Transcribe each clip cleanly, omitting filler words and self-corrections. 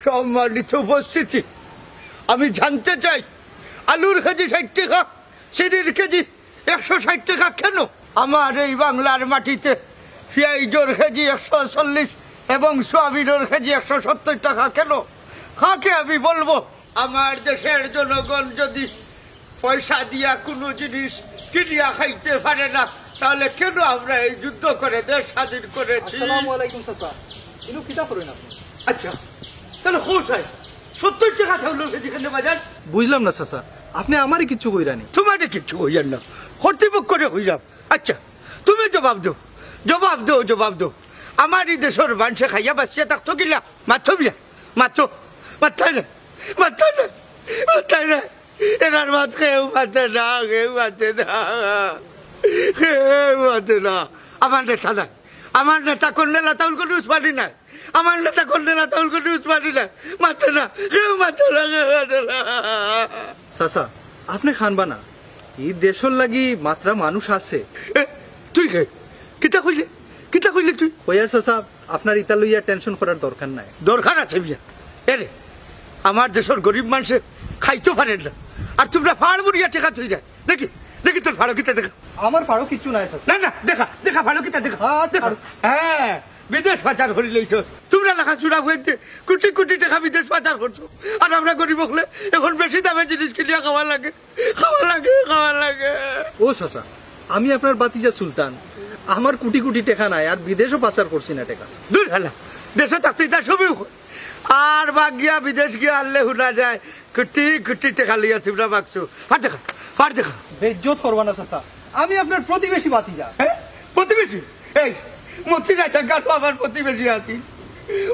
সম্মানিত উপস্থিতি, আমি জানতে চাই আলুর কেজি 60 টাকা, চিনির কেজি 160 টাকা কেন? আমার এই বাংলার মাটিতে পেঁয়াজের কেজি 140 এবং সয়াবিনের কেজি 170 টাকা কেন? কাকে আমি বলবো? আমার দেশের জনগণ যদি পয়সা দিয়া কোনো জিনিস কিনিয়া খাইতে পারে না, তাহলে কেন আমরা এই যুদ্ধ করে দেশ স্বাধীন করেছি? আসসালামু আলাইকুম চাচা, ইনু কিটা করেন আপনি? আচ্ছা, তাহলে কোথায় 70 টাকা চাউলের কেজি কেন বাজার? বুঝলাম না চাচা, আপনি আমারই কিচ্ছু কইরানি। তোমার কিচ্ছু হইয়ার না, কর্তৃপক্ষ করে হইলাম। আচ্ছা, তুমি জবাব দো, জবাব দো, জবাব দো। আমার এই দেশের মানুষে খাইয়া বাঁচিয়া থাকতো কিলা? মাথো বিয়া, মাথো, মাথায় না, মাথায় না, মাথায় না। এনার মাত কেউ মাথে না, কেউ মাথে না, কেউ মাথে না। আমার নেতা নাই, আমার নেতা করলে লাতাউল কোনো উসমানি নাই, আমার নেতা করলে লাতাউল কোনো উসমানি নাই। মাথে না, কেউ মাথে না, কেউ মাথে না। চাচা আপনি খানবা না, এই দেশের লাগি মাত্রা মানুষ আছে। তুই কে কিতা কইলে, কিতা কইলে তুই? ওয়ার চাচা আপনার ইতা লইয়া টেনশন করার দরকার নাই। দরকার আছে বিয়া। এরে আমার দেশের গরিব মানুষে খাইতে পারেন না, আর তোমরা ফাড় বুড়িয়া টেকা তুই যায়। দেখি দেখি তোর ফাড়ো কিতা দেখা। আমার ফাড়ো কিচ্ছু নাই চাচা। না না, দেখা দেখা ফাড়ো কিতা দেখা। হ্যাঁ, বিদেশ পাচার করে লইছ তোমরা। লেখা চূড়া হইতে কোটি কোটি টাকা বিদেশ পাচার করছো, আর আমরা গরিব হলে এখন বেশি দামে জিনিস কিনিয়া খাওয়া লাগে, খাওয়া লাগে, খাওয়া লাগে। ও চাচা, আমি আপনার বাতিজা সুলতান, আমার কোটি কোটি টাকা নাই, আর বিদেশও পাচার করছি না টাকা। দূর হেলা, দেশে থাকতে তার ছবিও আর বাগ গিয়া বিদেশ গিয়া আনলে শুনা যায় কোটি কোটি টাকা লইয়া তোমরা বাগছো। ফাট দেখা, ফাট দেখা। বেজ্জত করবা না চাচা, আমি আপনার প্রতিবেশী বাতিজা। প্রতিবেশী? এই মতিরা চাকার আমার প্রতিবেশী আছি,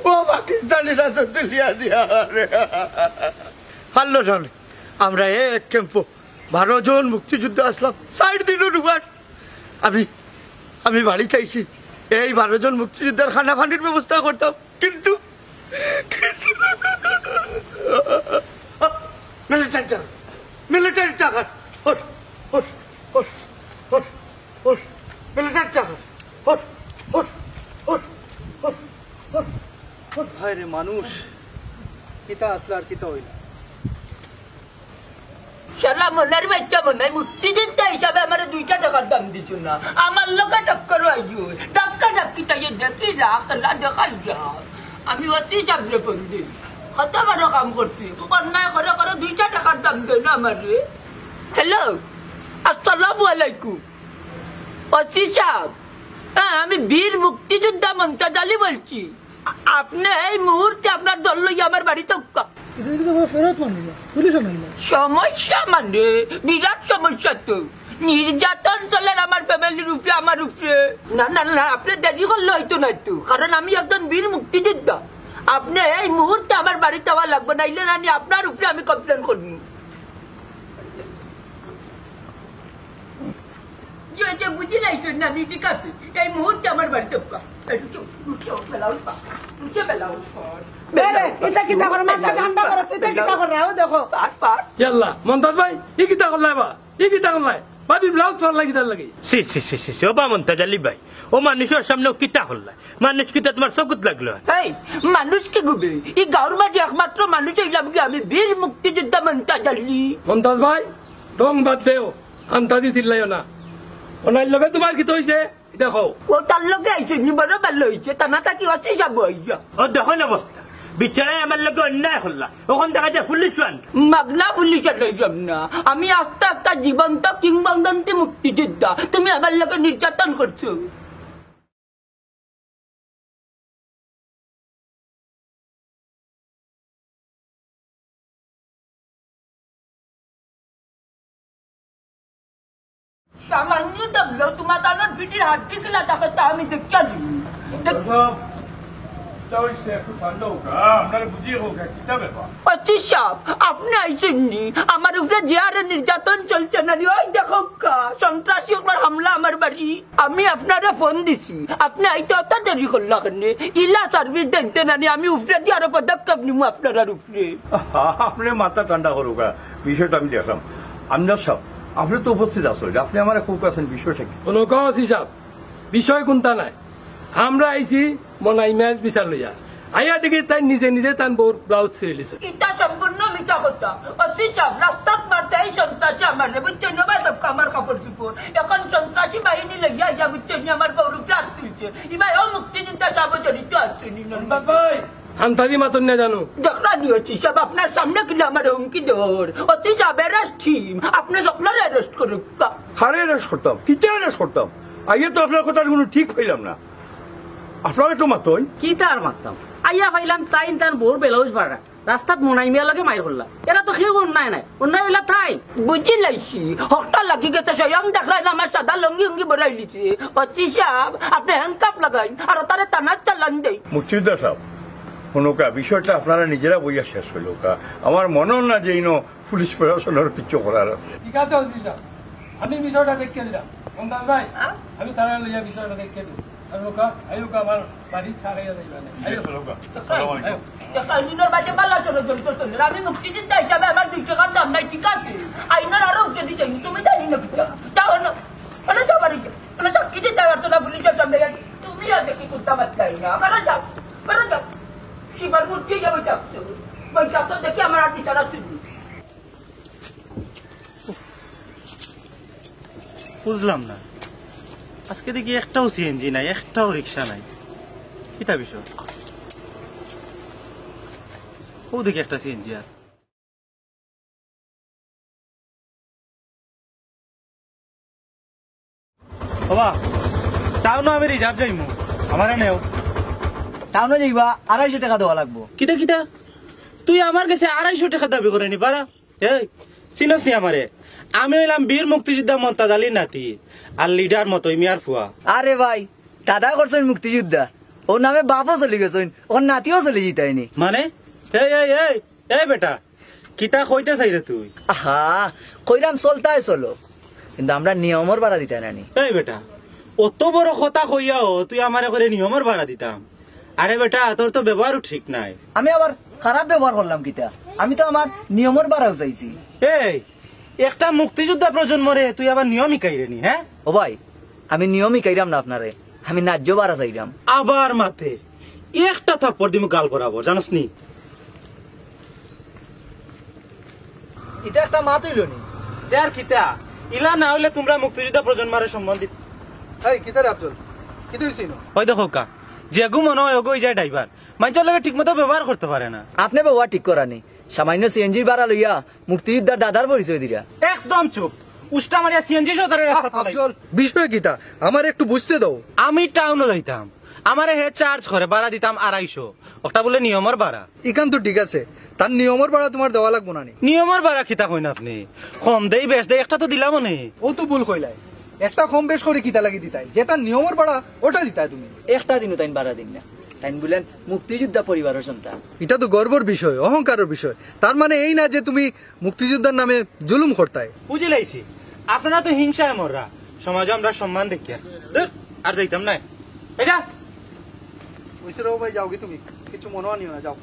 ও পাকিস্তানিরা তো তুলিয়া দিয়া পারল না। আমরা এক ক্যাম্পো 12 জন মুক্তিযুদ্ধ আসলাম, 60 দিনের উপর। আমি বাড়িতে আইছি, এই 12 জন মুক্তিযোদ্ধার খানা পানির ব্যবস্থা করতাম, কিন্তু মিলিটারি টাকা, মিলিটারি টাকা। হায় রে মানুষ, কিতা আসলে আর কিতা হইল। শালা মনের বাচ্চা মনে মুক্তিযোদ্ধা হিসাবে আমার 2 টাকার দাম দিছ না, আমার লোকে টক্কর আইও টাক্কা ডাক্কি তাই দেখি রাখ না দেখাই যা। আমি অতি চাপলে পড়ি, কত বড় কাম করছি, অন্যায় করে করে 2 টাকার দাম দেয় না আমারে। হ্যালো, আসসালামু আলাইকুম ওসি সাহেব। হ্যাঁ, আমি বীর মুক্তিযোদ্ধা মমতাজ আলী বলছি। আপনি এই মুহূর্তে আপনার দল লইয়া আমার বাড়িতে সমস্যা মানে বিরাট সমস্যা তো, নির্যাতন চলেন আমার ফ্যামিলির উপরে, আমার উপরে। না না না, আপনি দেরি করলে হইতো না তো, কারণ আমি একজন বীর মুক্তিযোদ্ধা। আপনি এই মুহূর্তে আমার বাড়িতে আওয়া লাগবে, নাইলে আমি আপনার উপরে আমি কমপ্লেন করবো। যে বুঝি নাইছেন না, ঠিক আছে, এই মুহূর্তে আমার বাড়িতে মন্তাজ ভাই ই কিতা করলাই বা, ই কিতা করলাই ভাবি ব্লাউজ চল কিতার লাগি। সি সি সি সি সি, ও বা মন্তাজ আলী ভাই, ও মানুষের সামনে কিতা করলাই? মানুষ কিতা তোমার চকুত লাগলো? এই মানুষকে গুবে, এই গাঁর মাঝে একমাত্র মানুষ হইলাম কি আমি বীর মুক্তিযোদ্ধা মমতাজ আলী। মন্তাজ ভাই রং বাদ দেও, আন্তাজি চিল্লাইও না। ওনার লগে তোমার কি হইছে দেখো? ও তার লগে আইছে, বড় ভালো হইছে, তা না তাকি অচে যাব হইয়া। ও দেখো না অবস্থা, বিচারাই আমার লগে অন্যায় করলা, ওখান দেখা যায় পুলিশ আন। মাগনা পুলিশ লইলাম না, আমি আস্তে একটা জীবন্ত কিংবদন্তি মুক্তিযোদ্ধা, তুমি আমার লগে নির্যাতন করছো। সামান্য দাবলো তোমার দানোর ফিটির হাড্ডি কিলা টাকা তা আমি দেখিয়া দিই। আপনি আইসেননি, আমার উপরে যে আর নির্যাতন চলছে না, ওই দেখো সন্ত্রাসী ওগুলোর হামলা আমার বাড়ি। আমি আপনারা ফোন দিছি, আপনি আইতে অত দেরি করলা কেন? ইলা সার্ভিস দেখতে নানি, আমি উপরে দিয়ে আরো পদক্ষেপ নিব আপনার উপরে। আপনি মাথা ঠান্ডা করুকা, বিষয়টা আমি দেখলাম। আমজাদ সাহেব, আপনি তো উপস্থিত আছেন, আপনি আমার খুব আছেন, বিষয়টা কি? কোন কাজ হিসাব বিষয় কোনটা নাই, আমরা আইছি মনাইমের বিচার লইয়া, আইয়া দেখি তাই নিজে নিজে তার বউর ব্লাউজ ছিঁড়ে লিছে এটা সম্পূর্ণ মিথ্যা কথা অতি চাপ রাস্তাত মারতে এই সন্ত্রাসী আমার বুঝছেন না ভাই আমার কাপড় চুপড় এখন সন্ত্রাসী বাহিনী লেগে আইয়া বুঝছেন আমার বউর প্লাট তুলছে ইবাই ও মুক্তিযোদ্ধা সাহেব জড়িত আসছেন ভাই হান্তাদি মাতন না জানো দেখলা নিয়েছি সব আপনার সামনে কিনা আমার হুমকি দৌড় অতি চাপ অ্যারেস্ট টিম আপনি সকলের অ্যারেস্ট করুন খারে অ্যারেস্ট করতাম কিটা অ্যারেস্ট করতাম আইয়া তো আপনার কথা কোনো ঠিক হইলাম না আপনার একটু মাতই কি তার মারতাম আইয়া পাইলাম তাই তার বোর বেলাউজ ভাড়া রাস্তাত মনাই মিয়া লাগে মাইর হল্লা এরা তো কেউ অন্যায় নাই অন্যায় হইলা তাই বুঝি লাইছি হকটা লাগি গেছে স্বয়ং দেখলেন আমার সাদা লঙ্গি উঙ্গি বড়াই লিছে অতি সাহেব আপনি হ্যান্ডকাপ লাগাইন আর তারে টানার চালান দেয় মুক্তিযোদ্ধা সাহেব কোনোকা বিষয়টা আপনারা নিজেরা বইয়া শেষ হইল কা আমার মনে না যে ইনো পুলিশ প্রশাসনের কিছু করার আছে ঠিক আছে ওসি সাহেব আমি বিষয়টা দেখিয়ে দিলাম মমতাজ ভাই আমি তারা লইয়া বিষয়টা দেখিয়ে দিই আর লোকা আইলোকা আমার বাড়ি সারাইয়া যাইবা না আইনের বাজে পাল্লা চলে চলতে আমি মুক্তিযোদ্ধা হিসাবে আমার 2 টাকার দাম নাই ঠিক আছে আইনের আরো উঠে দিতে তুমি জানি না যাও না যাও বাড়ি যাও চাকরি দিতে পারতো না পুলিশের সামনে তুমি আর কি করতে পারতাই না আমার যাও যাও শিবার মূর্তি যাবো চাকছো ওই চাকছো দেখি আমার আর বিচারা চুলবি বুঝলাম না আজকে দেখি একটাও সিএনজি নাই একটাও রিক্সা নাই কিতা বিষয় ও দেখি একটা সিএনজি আর বাবা টাউন আমি রিজার্ভ যাইমু আমারে নেও টাউনে যাইবা 250 টাকা দেওয়া লাগবো কিতা কিতা তুই আমার কাছে 250 টাকা দাবি করে নি পারা এই চিনস নি আমারে আমি হইলাম বীর মুক্তিযোদ্ধা মমতাজ আলীর নাতি আর লিডার মতো মিয়ার ফুয়া আরে ভাই দাদা করছেন মুক্তিযোদ্ধা ওর নামে বাপও চলে গেছেন ওর নাতিও চলে যেতাইনি মানে এই এই এই এই বেটা কিতা কইতে চাই রে তুই আহা কইরাম চলতাই চলো কিন্তু আমরা নিয়মর বাড়া দিতাই নানি এই বেটা অত বড় কথা কইয়াও তুই আমারে করে নিয়মের ভাড়া দিতাম আরে বেটা তোর তো ব্যবহারও ঠিক নাই আমি আবার খারাপ ব্যবহার করলাম কিতা আমি তো আমার নিয়মর বাড়াও চাইছি এই একটা মুক্তিযোদ্ধা প্রজন্মরে তুই আবার নিয়মই কাইরে নি হ্যাঁ ও ভাই আমি নিয়মই কাইরাম না আপনারে আমি ন্যায্য বাড়া চাইরাম আবার মাথে একটা থাপ্পড় দিমু গাল বরাবর জানোস নি এটা একটা মা তুইল নি দেয়ার কিতা ইলা না হইলে তোমরা মুক্তিযোদ্ধা প্রজন্মের সম্বন্ধিত এই কিতারে আব্দুল কি তুইছিস ওই দেখো কা যেগু মনে হয় ওগোই যায় ড্রাইভার মানুষের লগে ঠিক মতো ব্যবহার করতে পারে না আপনি ব্যবহার ঠিক করা নেই সামান্য সিএনজির বাড়া লইয়া মুক্তিযোদ্ধার দাদার পরিচয় দিরা একদম চুপ উষ্টা মারিয়া সিএনজি সদরের রাস্তা চালাই। আব্দুল বিষয় কিতা আমার একটু বুঝতে দাও আমি টাউনে যাইতাম আমারে হে চার্জ করে ভাড়া দিতাম 250 ওটা বলে নিয়মের ভাড়া ইকান তো ঠিক আছে তার নিয়মের ভাড়া তোমার দেওয়া লাগবো না নি নিয়মের ভাড়া কিতা কইন আপনি কম দেই বেশ দেই একটা তো দিলাম নে ও তো ভুল কইলাই একটা কম বেশ করে কিতা লাগি দিতাই যেটা নিয়মের ভাড়া ওটা দিতাই তুমি একটা দিনও তাইন বাড়া দিন না তাইন বলেন মুক্তিযোদ্ধা পরিবারের সন্তান এটা তো গর্বর বিষয় অহংকারের বিষয় তার মানে এই না যে তুমি মুক্তিযোদ্ধার নামে জুলুম করতাই বুঝি লাইছি আপনারা তো হিংসায় মররা সমাজে আমরা সম্মান দেখিয়া ধুর, আর যাইতাম না এই যা ওইসে ভাই যাও কি তুমি কিছু মনে নিও না যাও